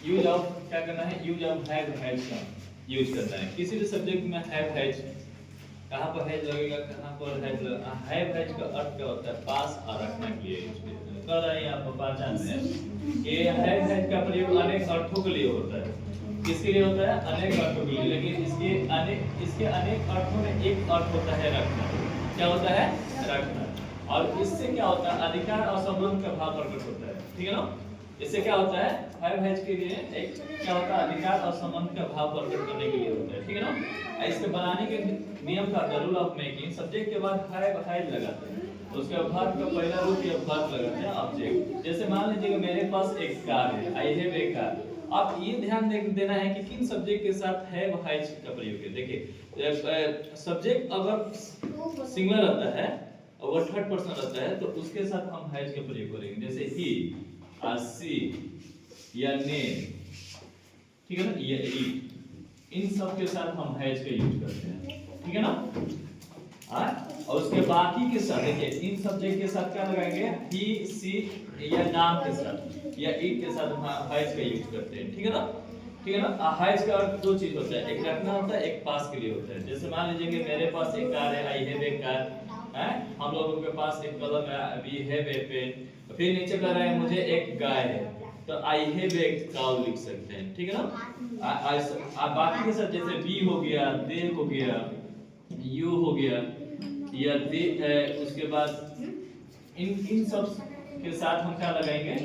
Use of क्या करना है, यूज ऑफ हैव हैज का यूज करना है। किसी भी सब्जेक्ट में हैव हैज, कहां पर हैज लगेगा, कहां पर हैज लगेगा। हैव हैज का अर्थ क्या होता है, पास और रखने के लिए यूज कर रहे हैं। आप पहचान में कि हैव हैज का प्रयोग अनेक अर्थों के लिए होता है। किसके लिए होता है, अनेक अर्थों के लिए। लेकिन इसके अनेक अर्थों में एक अर्थ होता है रखना। क्या होता है, रखना। और इससे क्या होता है, अधिकार और संबंध का भाव प्रकट होता है। ठीक है ना। इससे क्या होता है, हैव हैज के लिए एक क्या होता है, अधिकार और संबंध का भाव प्रकट करने के लिए होता है। ठीक है ना। इसके बनाने के नियम का रूल ऑफ मेकिंग, सब्जेक्ट के बाद हैव हैज लगाते हैं, उसके बाद का पहला रूप या वर्ब लगाते हैं ऑब्जेक्ट। जैसे मान लीजिए मेरे पास एक कार है, आई हैव ए कार। आप ये ध्यान देना है कि किन सब्जेक्ट के साथ हैव हैज का प्रयोग है। देखिए सब्जेक्ट अगर सिंगुलर रहता है और वो थर्ड पर्सन रहता है तो उसके साथ हम हैज का प्रयोग करेंगे। जैसे ही, सी या ने, ठीक है ना, ये इट, इन सब के साथ हम हैज का यूज करते हैं। ठीक है ना। और उसके बाकी के साथ देखिए, इन सब्जेक्ट के साथ क्या लगाएंगे, ही, सी या नाम के साथ या इट के साथ हम हैज का यूज करते हैं। ठीक है ना। ठीक है ना। हैज का अर्थ दो चीज होता है, एक रखना होता है, एक पास के लिए होता है। जैसे मान लीजिए कि मेरे पास एक कार है, आई हैव ए कार है, हम लोगों के पास एक कलम है, वी हैव ए पेन। फिर नीचे कर रहा है मुझे एक गाय है, तो आई हैव ए काउ लिख सकते हैं। ठीक है ना। बाकी के साथ जैसे वी हो गया, दे हो गया, यू हो गया या दे, उसके बाद इन सब के साथ हम क्या लगाएंगे,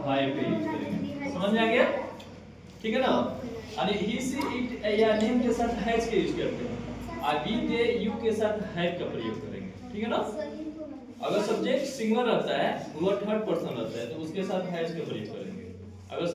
हाई पे यूज करेंगे। समझ में आ गया। ठीक है ना। यानी ही, सी, इट या नेम के साथ हैज के यूज करते हैं, और वी, दे, यू के साथ हैव का प्रयोग करेंगे। ठीक है ना। अगर सब्जेक्ट सिंगुलर रहता है, वो थर्ड पर्सन रहता है, तो उसके साथ हैज का प्रयोग करेंगे। अगर